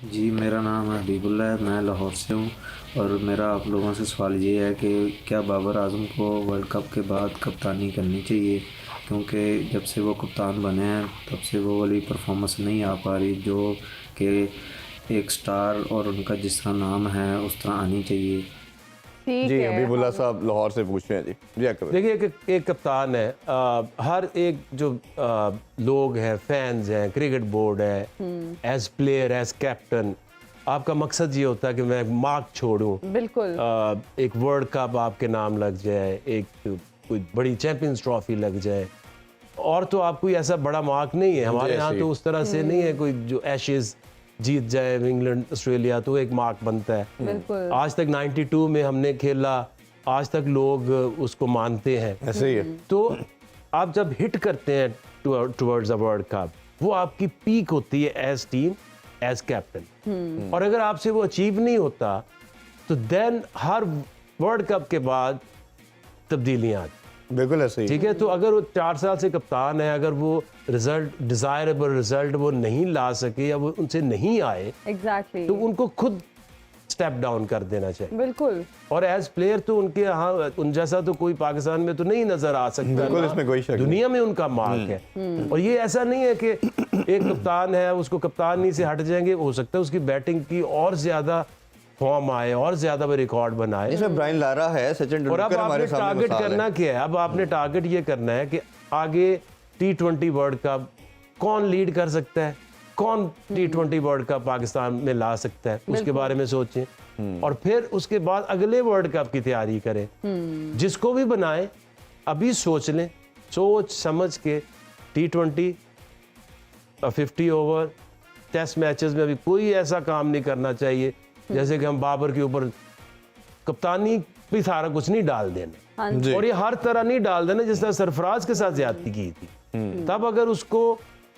जी, मेरा नाम है हबीबुल्ला है, मैं लाहौर से हूँ, और मेरा आप लोगों से सवाल ये है कि क्या बाबर आजम को वर्ल्ड कप के बाद कप्तानी करनी चाहिए, क्योंकि जब से वो कप्तान बने हैं तब से वो वाली परफॉर्मेंस नहीं आ पा रही जो कि एक स्टार और उनका जिस तरह नाम है उस तरह आनी चाहिए। जी। हबीबुल्लाह साहब लाहौर से पूछ रहे हैं जी। देखिए, एक कप्तान है, हर एक जो लोग हैं, फैंस हैं, क्रिकेट बोर्ड है, एज प्लेयर, एज कैप्टन, आपका मकसद ये होता है कि मैं मार्क छोड़ूं। बिल्कुल। एक वर्ल्ड कप आपके नाम लग जाए, एक कोई बड़ी चैंपियंस ट्रॉफी लग जाए, और तो आप कोई ऐसा बड़ा मार्क नहीं है हमारे यहाँ, तो उस तरह से नहीं है कोई जो एशेज जीत जाए इंग्लैंड ऑस्ट्रेलिया तो एक मार्क बनता है। बिल्कुल। आज तक 92 में हमने खेला, आज तक लोग उसको मानते हैं। ऐसे ही है। तो आप जब हिट करते हैं टुवर्ड्स द वर्ल्ड कप, वो आपकी पीक होती है एज टीम, एज कैप्टन। और अगर आपसे वो अचीव नहीं होता तो देन हर वर्ल्ड कप के बाद तब्दीलियां आती। बिल्कुल ऐसे ही। ठीक है, तो अगर वो 4 साल से कप्तान है, अगर वो रिजल्ट, डिजायरेबल रिजल्ट वो नहीं ला सके या वो उनसे नहीं आए, एग्जैक्टली तो उनको खुद स्टेप डाउन कर देना चाहिए। बिल्कुल। और एज प्लेयर तो उनके यहाँ उन जैसा तो कोई पाकिस्तान में तो नहीं नजर आ सकता। बिल्कुल, इसमें कोई शक नहीं। दुनिया में उनका मार्क है। और ये ऐसा नहीं है कि एक कप्तान है उसको कप्तानी से हट जाएंगे, हो सकता है उसकी बैटिंग की और ज्यादा फॉर्म आए और ज्यादा वो रिकॉर्ड बनाए। इसमें ब्रायन लारा है, सचिन और अब तेंदुलकर हमारे आपने सामने टारगेट मिसाल है। करना क्या है? अब आपने टारगेट ये करना है कि आगे T20 वर्ल्ड कप कौन लीड कर सकता है, कौन T20 वर्ल्ड कप पाकिस्तान में ला सकता है, उसके बारे में सोचें। और फिर उसके बाद अगले वर्ल्ड कप की तैयारी करें। जिसको भी बनाए अभी सोच लें, सोच समझ के T20 50 ओवर टेस्ट मैचेस में अभी कोई ऐसा काम नहीं करना चाहिए जैसे कि हम बाबर के ऊपर कप्तानी भी सारा कुछ नहीं डाल देना। जी। और ये हर तरह नहीं डाल देना जिस तरह सरफराज के साथ ज्यादती की थी। तब अगर उसको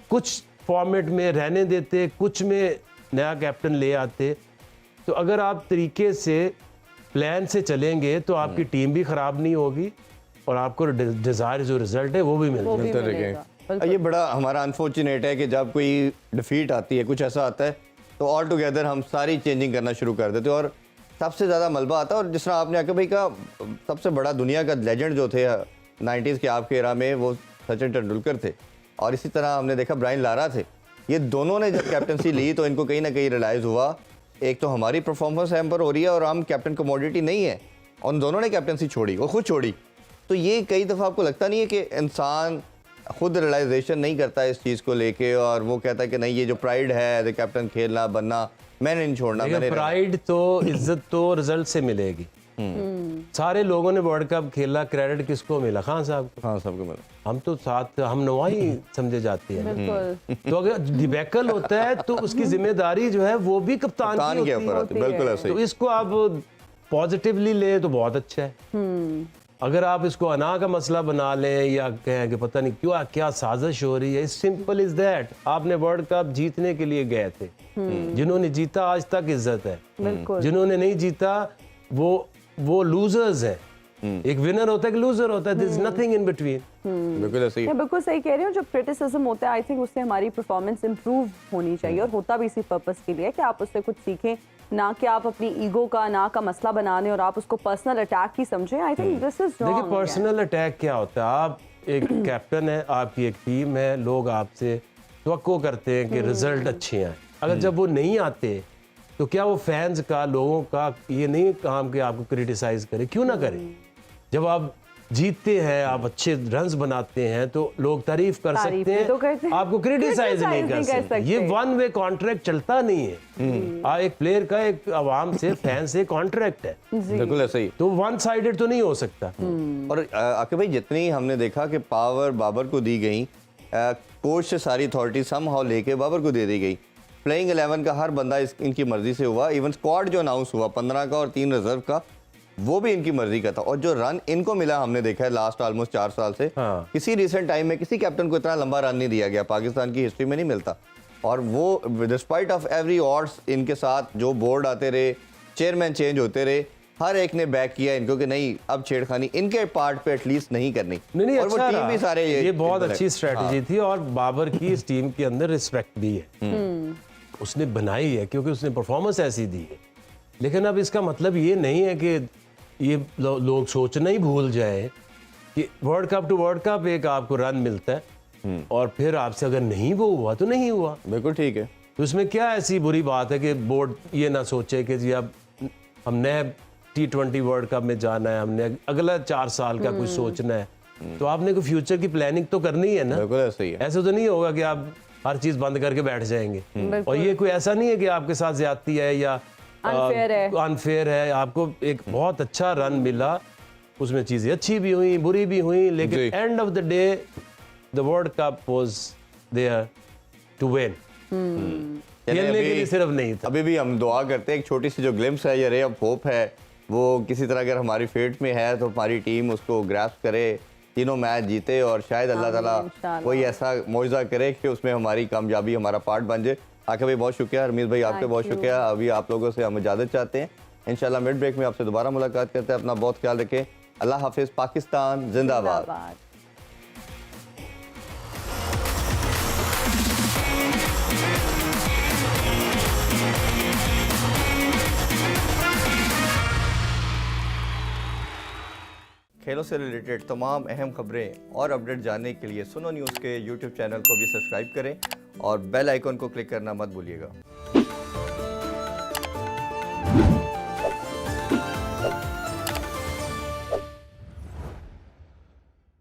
कुछ फॉर्मेट में रहने देते, कुछ में नया कैप्टन ले आते, तो अगर आप तरीके से प्लान से चलेंगे तो आपकी टीम भी खराब नहीं होगी और आपको डिजायर जो रिजल्ट है वो भी मिल वो भी जाएगा। मिलेगा। ये बड़ा हमारा अनफॉर्चुनेट है कि जब कोई डिफीट आती है, कुछ ऐसा आता है, तो ऑल टुगेदर हम सारी चेंजिंग करना शुरू कर देते हैं और सबसे ज़्यादा मलबा आता है। और जिस तरह आपने आके भाई का सबसे बड़ा दुनिया का लेजेंड जो थे 90s के आपके एरा में, वो सचिन तेंदुलकर थे। और इसी तरह हमने देखा ब्रायन लारा थे। ये दोनों ने जब कैप्टनसी ली तो इनको कहीं ना कहीं रियलाइज़ हुआ, एक तो हमारी परफॉर्मेंस हैम्पर हो रही है और हम कैप्टन कमोडिटी नहीं है। उन दोनों ने कैप्टनसी छोड़ी, वो खुद छोड़ी। तो ये कई दफ़ा आपको लगता नहीं है कि इंसान खुद रियलाइजेशन नहीं करता है इस चीज़ को लेके और वो कहता है कि नहीं, ये जो प्राइड है एज ए कैप्टन खेलना बनना, मैंने नहीं छोड़ना, मैंने प्राइड तो इज्जत तो रिजल्ट से मिलेगी। सारे लोगों ने वर्ल्ड कप खेला, क्रेडिट किसको मिला? खान साहब को। हाँ, सबको मिला। हम तो साथ हम नवाई समझे जाती है। बिल्कुल। तो अगर डिबैकल होता है तो उसकी जिम्मेदारी जो है वो भी कप्तान की कप्तान के ऊपर होती आती है, बिल्कुल ऐसे है। तो ही। इसको आप पॉजिटिवली ले तो बहुत अच्छा है। अगर आप इसको अना का मसला बना लें या कहें कि पता नहीं क्यों क्या साजिश हो रही है, इस सिंपल इज दैट। आपने वर्ल्ड कप जीतने के लिए गए थे, जिन्होंने जीता आज तक इज्जत है, बिल्कुल। जिन्होंने नहीं जीता वो लूजर्स हैं। एक विनर होता है, एक लूजर होता है, there is nothing in between. बिल्कुल ऐसे ही। मैं बिल्कुल सही कह रही हूँ। जो क्रिटिसिज्म होता है, आई थिंक उससे हमारी परफॉर्मेंस इंप्रूव होनी चाहिए और होता भी इसी पर्पस के लिए कि आप उससे कुछ सीखें, ना कि आप अपनी ईगो का ना का मसला बनाने और आप उसको पर्सनल अटैक ही समझें। आई थिंक दिस इज देखिए रॉन्ग। पर्सनल अटैक क्या होता है? आप एक कैप्टन है, आपकी एक टीम है, लोग आपसे तवक्को करते हैं कि रिजल्ट अच्छे आए। अगर जब वो नहीं आते तो क्या वो फैंस का, लोगों का ये नहीं काम कि आपको क्रिटिसाइज करे? क्यों ना करें? जब आप जीतते हैं, आप अच्छे रन्स बनाते हैं तो लोग तारीफ कर तारीफ सकते भी तो करते हैं, हैं। आपको क्रिटिसाइज नहीं कर सकते। ये वन वे कॉन्ट्रैक्ट चलता नहीं है। एक प्लेयर का एक आवाम से, फैन से कॉन्ट्रैक्ट है, बिल्कुल ऐसे ही। तो वन साइडेड तो नहीं हो सकता। और आके भाई जितनी हमने देखा कि पावर बाबर को दी गई, कोच से सारी अथॉरिटी समहाउ लेके बाबर को दे दी गई। प्लेइंग 11 का हर बंदा इनकी मर्जी से हुआ। इवन स्क्वाड जो अनाउंस हुआ 15 का और 3 रिजर्व का, वो भी इनकी मर्जी का था। और जो रन इनको मिला, हमने देखा है लास्ट ऑलमोस्ट 4 साल से, हाँ। किसी रिसेंट टाइम में किसी कैप्टन को इतना लंबा रन नहीं दिया गया, पाकिस्तान की हिस्ट्री में नहीं मिलता। और वो डिस्पाइट ऑफ एवरी ऑड्स इनके साथ जो बोर्ड आते रहे, चेयरमैन चेंज होते रहे, हर एक ने बैक किया इनको कि नहीं, अब छेड़खानी इनके पार्ट पे एटलीस्ट नहीं करनी। नहीं और वो अच्छा टीम रहा। भी सारे ये बहुत अच्छी स्ट्रेटजी थी और बाबर की इस टीम के अंदर रिस्पेक्ट भी है, उसने बनाई है क्योंकि उसने परफॉर्मेंस ऐसी दी है। लेकिन अब इसका मतलब ये नहीं है कि ये लोग सोचना ही भूल जाए कि world cup to world cup एक आपको रन मिलता है और फिर आपसे अगर नहीं वो हुआ तो नहीं हुआ। बिल्कुल ठीक है। तो इसमें क्या ऐसी बुरी बात है कि बोर्ड ये ना सोचे कि जी अब हमने T20 वर्ल्ड कप में जाना है, हमने अगला 4 साल का कुछ सोचना है। तो आपने कोई फ्यूचर की प्लानिंग तो करनी है ना। बिल्कुल ऐसे ही है। ऐसे तो नहीं होगा कि आप हर चीज बंद करके बैठ जाएंगे। और ये कोई ऐसा नहीं है कि आपके साथ ज्यादती है या अनफेयर है। आपको एक बहुत अच्छा रन मिला, उसमें चीजें अच्छी भी हुई, बुरी भी हुई, लेकिन end of the day the world cup was there to win, खेलने के लिए सिर्फ नहीं था। अभी भी हम दुआ करते हैं, एक छोटी सी जो ग्लिम्स है, ये रे ऑफ होप है, वो किसी तरह अगर हमारी फेट में है तो हमारी टीम उसको ग्रैस्प करे, तीनों मैच जीते और शायद अल्लाह ताला कोई ऐसा मौजज़ा करे कि उसमें हमारी कामयाबी हमारा पार्ट बन जाए। आके भाई बहुत शुक्रिया, हरमीत भाई आपके बहुत शुक्रिया। अभी आप लोगों से हम इजाज़त चाहते हैं, इंशाल्लाह मिड ब्रेक में आपसे दोबारा मुलाकात करते हैं। अपना बहुत ख्याल रखें। अल्लाह हाफिज़। पाकिस्तान जिंदाबाद। खेलों से रिलेटेड तमाम अहम खबरें और अपडेट जानने के लिए सुनो न्यूज़ के यूट्यूब चैनल को भी सब्सक्राइब करें और बेल आइकन को क्लिक करना मत भूलिएगा।